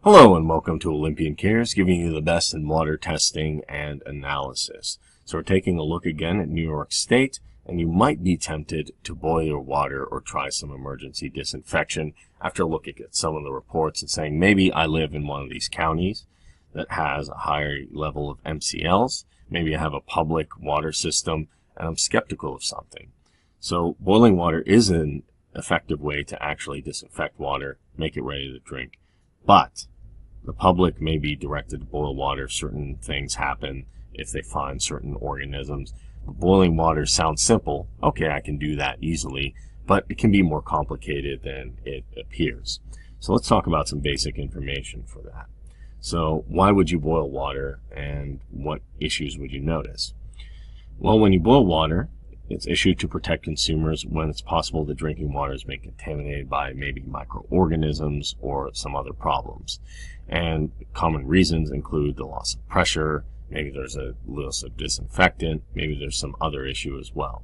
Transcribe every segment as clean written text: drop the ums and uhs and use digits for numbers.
Hello and welcome to Olympian Cares, giving you the best in water testing and analysis. So we're taking a look again at New York State, and you might be tempted to boil your water or try some emergency disinfection after looking at some of the reports and saying, maybe I live in one of these counties that has a higher level of MCLs, maybe I have a public water system, and I'm skeptical of something. So boiling water is an effective way to actually disinfect water, make it ready to drink, but the public may be directed to boil water if certain things happen, if they find certain organisms. Boiling water sounds simple. Okay, I can do that easily, but it can be more complicated than it appears. So let's talk about some basic information for that. So why would you boil water, and what issues would you notice? Well, when you boil water, it's issued to protect consumers when it's possible the drinking water has been contaminated by maybe microorganisms or some other problems. And common reasons include the loss of pressure, maybe there's a loss of disinfectant, maybe there's some other issue as well.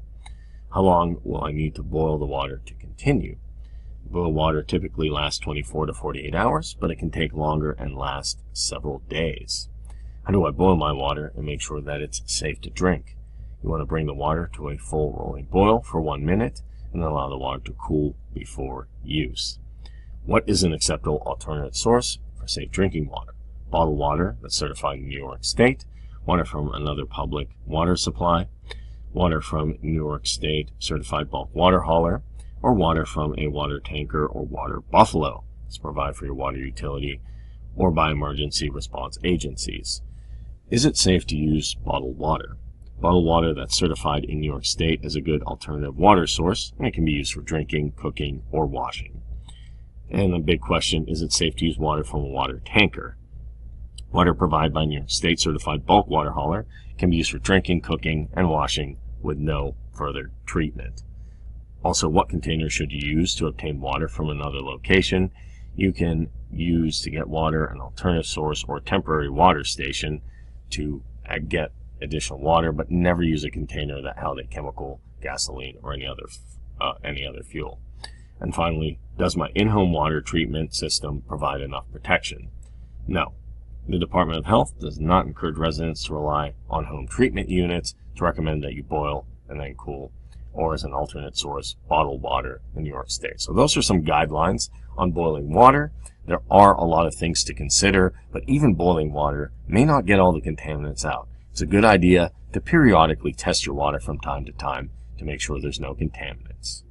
How long will I need to boil the water to continue? Boiled water typically lasts 24 to 48 hours, but it can take longer and last several days. How do I boil my water and make sure that it's safe to drink? You want to bring the water to a full rolling boil for 1 minute and then allow the water to cool before use. What is an acceptable alternate source for safe drinking water? Bottled water that's certified in New York State, water from another public water supply, water from New York State certified bulk water hauler, or water from a water tanker or water buffalo that's provided for your water utility or by emergency response agencies. Is it safe to use bottled water? Bottled water that's certified in New York State is a good alternative water source, and it can be used for drinking, cooking, or washing. And the big question, is it safe to use water from a water tanker? Water provided by New York State certified bulk water hauler can be used for drinking, cooking, and washing with no further treatment. Also, what container should you use to obtain water from another location? You can use to get water an alternative source or temporary water station to get additional water, but never use a container that held a chemical, gasoline, or any other fuel. And finally, does my in-home water treatment system provide enough protection? No. The Department of Health does not encourage residents to rely on home treatment units to recommend that you boil and then cool, or as an alternate source, bottled water in New York State. So those are some guidelines on boiling water. There are a lot of things to consider, but even boiling water may not get all the contaminants out. It's a good idea to periodically test your water from time to time to make sure there's no contaminants.